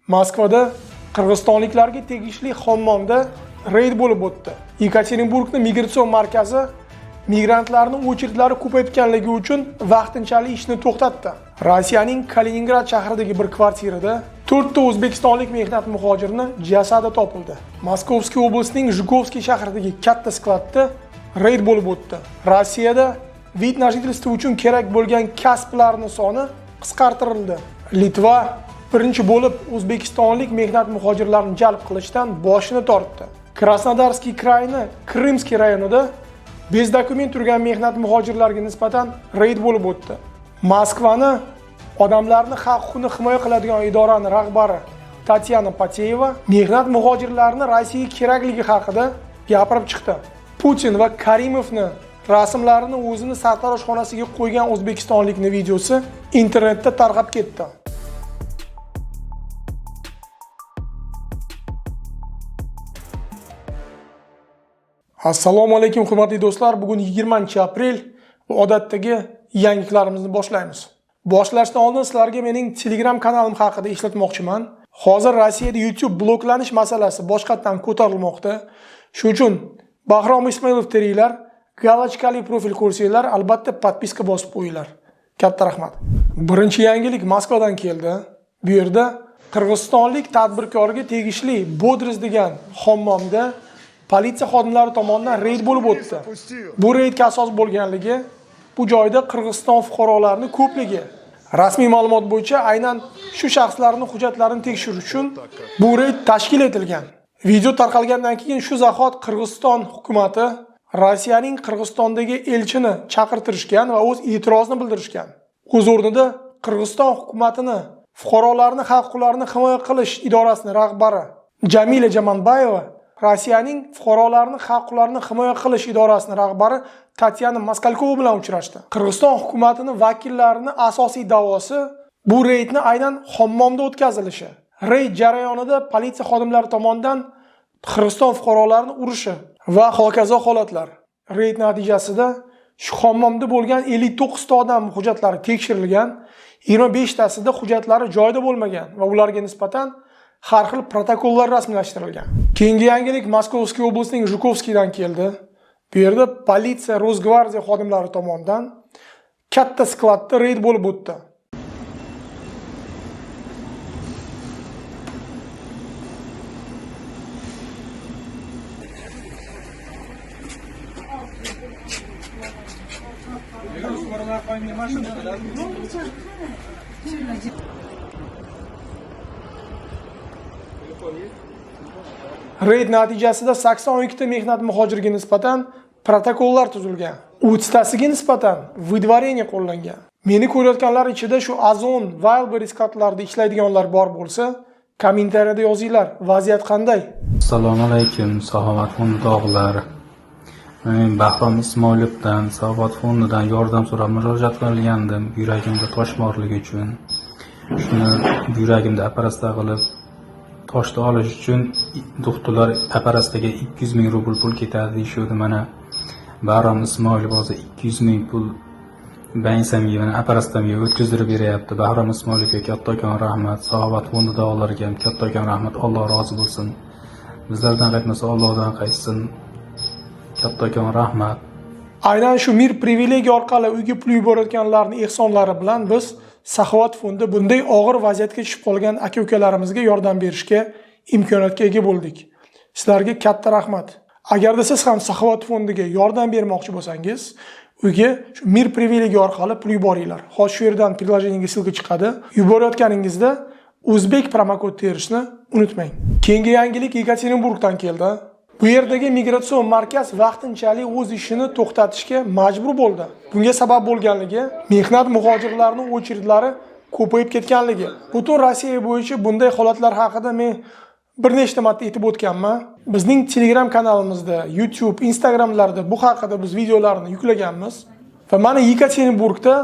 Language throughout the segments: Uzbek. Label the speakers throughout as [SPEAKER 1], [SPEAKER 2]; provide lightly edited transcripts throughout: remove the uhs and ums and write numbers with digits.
[SPEAKER 1] Moskvada qirg'izistonliklarga tegishli hammomda reyd bo'lib o'tdi. Yekaterinburgning migratsion markazi migrantlarning o'chirdlari ko'payotganligi uchun vaqtinchalik ishni to'xtatdi. Rossiyaning Kaliningrad shahridagi bir kvartirada 4 ta o'zbekistonlik mehnat muhojirining jasadi topildi. Moskovskiy oblasining Zhukovskiy shahridagi katta skladda reyd bo'lib o'tdi. Rossiyada vid na jительство uchun kerak bo'lgan kasblarning soni qisqartirildi. Litva birinchi bo'lib o'zbekistonlik mehnat muhojirlarini jalb qilishdan boshini tortdi. Krasnodarskiy krayni Krymskiy rayonida bez dokument turgan mehnat muhojirlarga nisbatan reyd bo'lib o'tdi. Moskvani odamlarni haq huquqini himoya qiladigan idoraning rahbari Tatyana Pateyeva mehnat muhojirlarini Rossiyaga kerakligi haqida gapirib chiqdi. Putin va Karimovni rasmlarini o'zini sartaroshxonasiga qo'ygan o'zbekistonlikning videosi internetda tarqab ketdi. Assalomu alaykum hurmatli do'stlar. Bugun 20-aprel va odatdagi yangiliklarimizni boshlaymiz. Boshlashdan oldin sizlarga mening Telegram kanalim haqida eslatmoqchiman. Hozir Rossiyada YouTube bloklanish masalasi boshqatdan ko'tarilmoqda. Shuning uchun Bahrom Ismoilov teringlar, galochkali profil ko'rsanglar, albatta podpiska bosib qo'yinglar. Katta rahmat. Birinchi yangilik Moskvadan keldi. Bu yerda qirg'izistonlik tadbirkorga tegishli Bodris degan hammomda politsiya xodimlari tomonidan reyd bo'lib o'tdi. Bu reydga asos bo'lganligi bu joyda Qirg'iziston fuqarolarining ko'pligi. Rasmiy ma'lumot bo'yicha aynan shu shaxslarning hujjatlarini tekshirish uchun bu reyd tashkil etilgan. Video tarqalgandan keyin shu zahot Qirg'iziston hukumatı Rossiyaning Qirg'izistondagi elchini chaqirtirishgan va o'z e'tirozini bildirishgan. O'z o'rnida Qirg'iziston hukumatini fuqarolarning haq-huquqlarini himoya qilish idorasining rahbari Jamila Jamanbayeva Rossiyaning fuqarolarning haq-huquqlarini himoya qilish idorasining rahbari Tatyana Maskalkova bilan uchrashdi. Qirg'iziston hukumatining vakillarining asosiy da'vosi bu reydni aynan hammomda o'tkazilishi. Reyd jarayonida politsiya xodimlari tomonidan Qirg'iziston fuqarolarini urishi va hokazo holatlar. Reyd natijasida shu hammomda bo'lgan 59 ta odam hujjatlari tekshirilgan, 25 tasida hujjatlari joyida bo'lmagan va ularga nisbatan har xil protokollar rasmiylashtirilgan. Keyingi yangilik Moskovskiy oblasining Zhukovskiydan keldi. Bu yerda politsiya Rosgvardiya xodimlari tomonidan katta skladda reyd bo'lib o'tdi. Reyd natijasida 82 ta mehnat muhojiriga nisbatan protokollar tuzilgan. 30 tasiga nisbatan vidvareniya qo'llangan. Meni ko'rayotganlar ichida shu Ozon, Wildberries katlarida ishlaydiganlar bor bo'lsa, kommentariyada yozinglar. Vaziyat qanday?
[SPEAKER 2] Assalomu alaykum, Saxovat fondidog'lar. Men Bahrom Ismoilovdan, Saxovat fondidan yordam so'rab murojaat qilgandim, yuragimda tosh borligi uchun. Shuni yuragimda operatsiya qilib toshni olish uchun doktorlar operatsiyaga 200 ming rubl pul ketadi deyishdi. Mana Bahrom Ismoilov hozir 200 ming pul bansamga mana operatsiyamga o'tkazdirib beryapti. Bahrom Ismoilovga kattakon rahmat, Saxovat fondidog'larga ham kattakon rahmat. Alloh rozi bo'lsin. Bizlardan qaytmasa Allohdan qaytsin. Kattakon rahmat.
[SPEAKER 1] Aynan shu mir privilegiya orqali uyga pul yuborayotganlarning ehsonlari bilan biz Saxovat fondi bunday og'ir vaziyatga tushib qolgan aka-ukalarimizga yordam berishga imkoniyatga ega bo'ldik. Sizlarga katta rahmat. Agarda siz ham Saxovat fondiga yordam bermoqchi bo'lsangiz, uyga shu mir privilegiya orqali pul yuboringlar. Hozir shu yerdan prilojeniyga silka chiqadi. Yuborayotganingizda o'zbek promokod terishni unutmang. Keyingi yangilik Yekaterinburgdan keldi. Bu yerdagi migratsion markaz vaqtinchalik o'z ishini to'xtatishga majbur bo'ldi. Bunga sabab bo'lganligi mehnat muhojirlarining o'chirdlari ko'payib ketganligi. Butun Rossiya bo'yicha bunday holatlar haqida men bir nechta marta aytib o'tganman. Bizning Telegram kanalimizda, YouTube, Instagramlarda bu haqida biz videolarni yuklaganmiz. Va mana Yekaterinburgda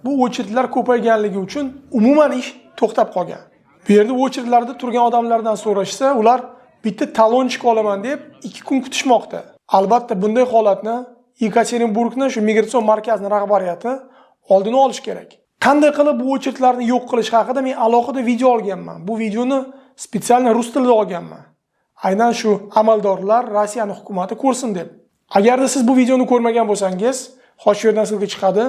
[SPEAKER 1] bu o'chirdlar ko'payganligi uchun umuman ish to'xtab qolgan. Bu yerda o'chirdlarda turgan odamlardan so'rashsa, ular bitta talonchik olaman deb 2 kun kutishmoqda. Albatta bunday holatni Yekaterinburgning shu migratsion markazining rahbariyati oldini olish kerak. Qanday qilib bu o'chirdlarni yo'q qilish haqida men alohida video olganman. Bu videoni spetsialniy rus tilida olganman. Aynan shu amaldorlar Rossiyani hukumati ko'rsin deb. Agarda siz bu videoni ko'rmagan bo'lsangiz, shu yerdan sizga chiqadi.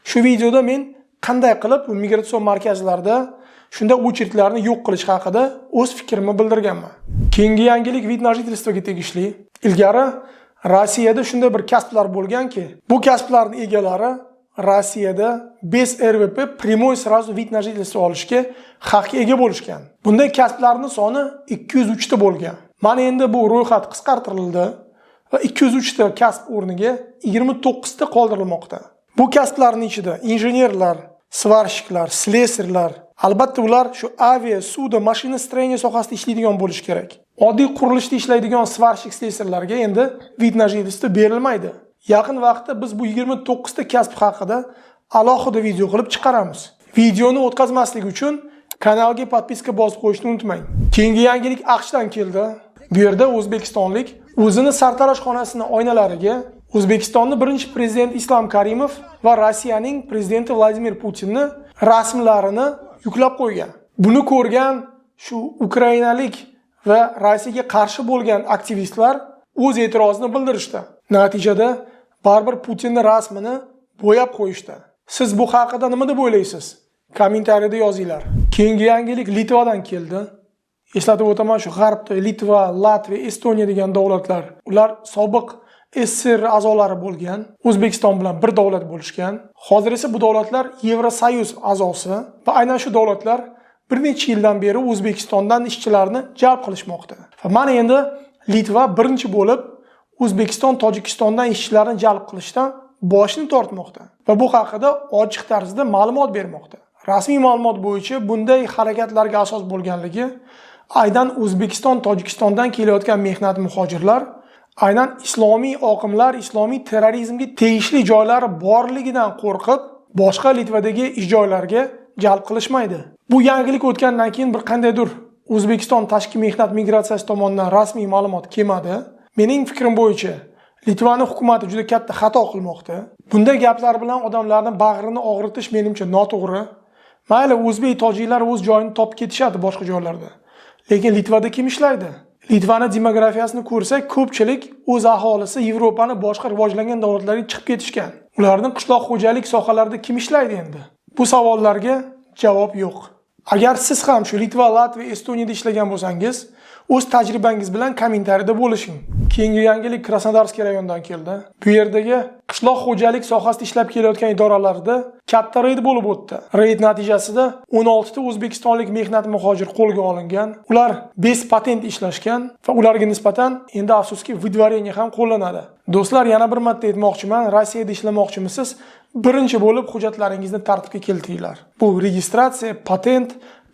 [SPEAKER 1] Shu videoda men qanday qilib migratsion markazlarda shunda очередlarni yo'q qilish haqida o'z fikrimni bildirganman. Keyingi yangilik vid na жительствоga tegishli. Ilgari Rossiyada shunday bir kasblar bo'lganki, bu kasblarning egalari Rossiyada без РВП прямой сразу vid na жительство olishga haqqa ega bo'lishgan. Bunday kasblarning soni 203 ta bo'lgan. Mana endi bu ro'yxat qisqartirildi va 203 ta kasb o'rniga 29 ta qoldirilmoqda. Bu kasblarning ichida injenerlar, svarshiklar, slesarlar, albatta ular shu aviya, suvda, mashina stroyini sohasida ishlaydigan bo'lishi kerak. Oddiy qurilishda ishlaydigan svarshik, slesarlarga endi vid na жительство berilmaydi. Yaqin vaqtda biz bu 29 ta kasb haqida alohida video qilib chiqaramiz. Videoni o'tkazmaslik uchun kanalga podpiska bosib qo'yishni unutmang. Keyingi yangilik AQShdan keldi. Bu yerda o'zbekistonlik o'zini sartarosh xonasining oynalariga O'zbekistonning birinchi prezidenti Islom Karimov va Rossiyaning prezidenti Vladimir Putinni rasmlarini yuklab qo'ygan. Buni ko'rgan shu ukrainalik va Rossiyaga qarshi bo'lgan aktivistlar o'z e'tirozini bildirishdi. Natijada baribir Putinning rasmini bo'yab qo'yishdi. Siz bu haqida nima deb o'ylaysiz? Kommentariyada yozinglar. Keyingi yangilik Litvadan keldi. Eslatib o'taman, shu g'arbda Litva, Latviya, Estoniya degan davlatlar, ular sobiq SSR a'zolari bo'lgan, O'zbekiston bilan bir davlat bo'lishgan. Hozir esa bu davlatlar Yevrosoyuz a'zosi va aynan shu davlatlar bir necha yildan beri O'zbekistondan ishchilarni jalb qilishmoqda. Va mana endi Litva birinchi bo'lib O'zbekiston Tojikistondan ishchilarni jalb qilishdan boshini tortmoqda va bu haqida ochiq tarzda ma'lumot bermoqda. Rasmiy ma'lumot bo'yicha bunday harakatlarga asos bo'lganligi aynan O'zbekiston Tojikistondan kelayotgan mehnat muhojirlar aynan islomiy oqimlar, islomiy terrorizmga tegishli joylari borligidan qo'rqib, boshqa Litvadagi ish joylariga jalb qilishmaydi. Bu yangilik o'tgandan keyin bir qandaydir O'zbekiston tashqi mehnat migratsiyasi tomonidan rasmiy ma'lumot kelmadi. Mening fikrim bo'yicha Litvaning hukumati juda katta xato qilmoqda. Bunday gaplar bilan odamlarning bag'rini og'ritish menimcha noto'g'ri. Mayli o'zbek tojiklar o'z joyini topib ketishadi boshqa joylarda. Lekin Litvada kim ishlaydi? Litvani demografiyasini ko'rsak, ko'pchilik o'z aholisi Yevropaning boshqa rivojlangan davlatlariga chiqib ketishgan. Ularning qishloq xo'jalik sohalarida kim ishlaydi endi? Bu savollarga javob yo'q. Agar siz ham shu Litva, Latviya, Estoniyada ishlagan bo'lsangiz, o'z tajribangiz bilan kommentariyada bo'lishing. Keyingi yangilik Krasnodarskiy rayonidan keldi. Bu yerdagi qishloq xo'jalik sohasida ishlab kelayotgan idoralarda katta reyd bo'lib o'tdi. Reyd natijasida 16 ta o'zbekistonlik mehnat muhojir qo'lga olingan. Ular bez patent ishlashgan va ularga nisbatan endi afsuski vidvareniya ham qo'llanadi. Do'stlar, yana bir marta aytmoqchiman, Rossiyada ishlamoqchimisiz? Birinchi bo'lib hujjatlaringizni tartibga keltiringlar. Bu registratsiya,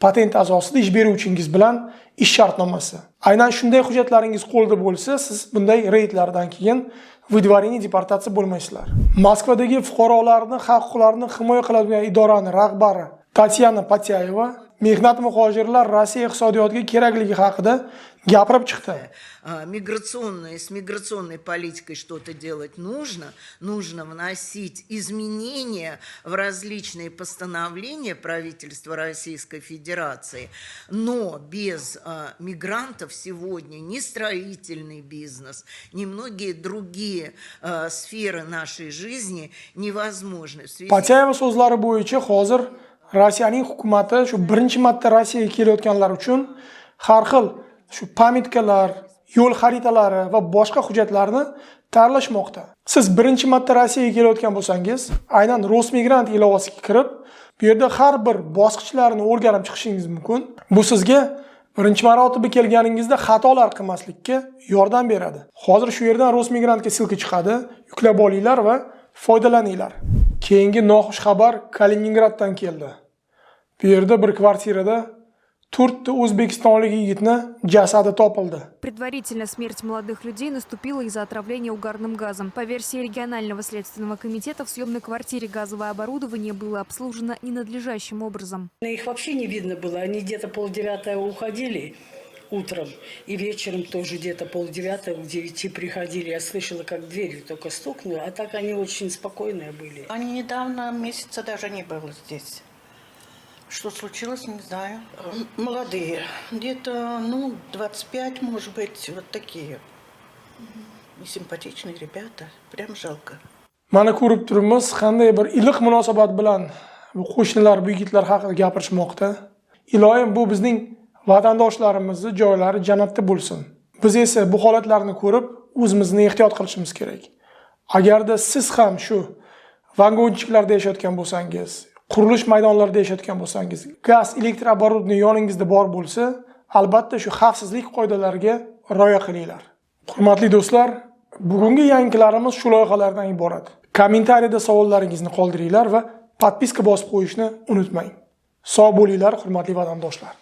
[SPEAKER 1] patent asosida ish beruvchingiz bilan ish shartnomasi. Aynan shunday hujjatlaringiz qo'lda bo'lsa, siz bunday reydlardan keyin vidvareniya deportatsiya bo'lmaysizlar. Moskvadagi fuqarolarning haq-huquqlarini himoya qiladigan idoraning rahbari Tatyana Patyayeva mehnat muhojirlar Rossiya iqtisodiyotiga kerakligi haqida gapirib chiqdi.
[SPEAKER 3] С миграционной политикой что-то делать нужно. Нужно вносить изменения в различные постановления правительства Российской Федерации. Но без мигрантов сегодня ни строительный бизнес, ни многие другие сферы нашей жизни невозможны.
[SPEAKER 1] Patyayeva so'zlari bo'yicha hozir Rossiyaning hukumati shu birinchi marta Rossiyaga kelayotganlar uchun har xil shu pamitkalar, yo'l xaritalari va boshqa hujjatlarni tayyorlashmoqda. Siz birinchi marta Rossiyaga kelayotgan bo'lsangiz, aynan Rosmigrant ilovasiga kirib, bu yerda har bir bosqichlarni o'rganib chiqishingiz mumkin. Bu sizga birinchi marotaba kelganingizda xatolar qilmaslikka yordam beradi. Hozir shu yerdan Rosmigrantga silka chiqadi, yuklab olinglar va foydalaninglar. Keyingi noxush xabar Kaliningraddan keldi. Bu yerda bir kvartirada 4 ta o'zbekistonlik yigitni jasadi topildi.
[SPEAKER 4] Предварительно смерть молодых людей наступила из-за отравления угарным газом. По версии регионального следственного комитета, в съемной квартире газовое оборудование было обслужено ненадлежащим образом.
[SPEAKER 5] Их вообще не видно было. Они где-то 8:30 уходили утром, и вечером тоже где-то 8:30, к 9 приходили. Я слышала, как дверь только стукнула, а так они очень спокойные были.
[SPEAKER 6] Они недавно, месяца даже не было здесь. Что случилось, не знаю. Молодые. Где-то, 25, может быть, вот такие. Симпатичные ребята. Прям жалко.
[SPEAKER 1] Mana ko'rib turibmiz, qanday bir iliq munosabat bilan bu qo'shnilar, bu yigitlar haqida gapirishmoqda. Iloyim, bu bizning vatandoshlarimizni joylari jannatda bo'lsin. Biz esa bu holatlarni ko'rib, o'zimizni ehtiyot qilishimiz kerak. Agarda siz ham shu vagonchiklarda yashayotgan bo'lsangiz, qurilish maydonlarida yashayotgan bo'lsangiz, gaz, elektr оборудование yoningizda bor bo'lsa, albatta shu xavfsizlik qoidalariga rioya qilinglar. Hurmatli do'stlar, bugungi yangiliklarimiz shu loyihalardan iborat. Kommentariyada savollaringizni qoldiringlar va podpiska bosib qo'yishni unutmang. Sog' bo'linglar, hurmatli vatandoshlar.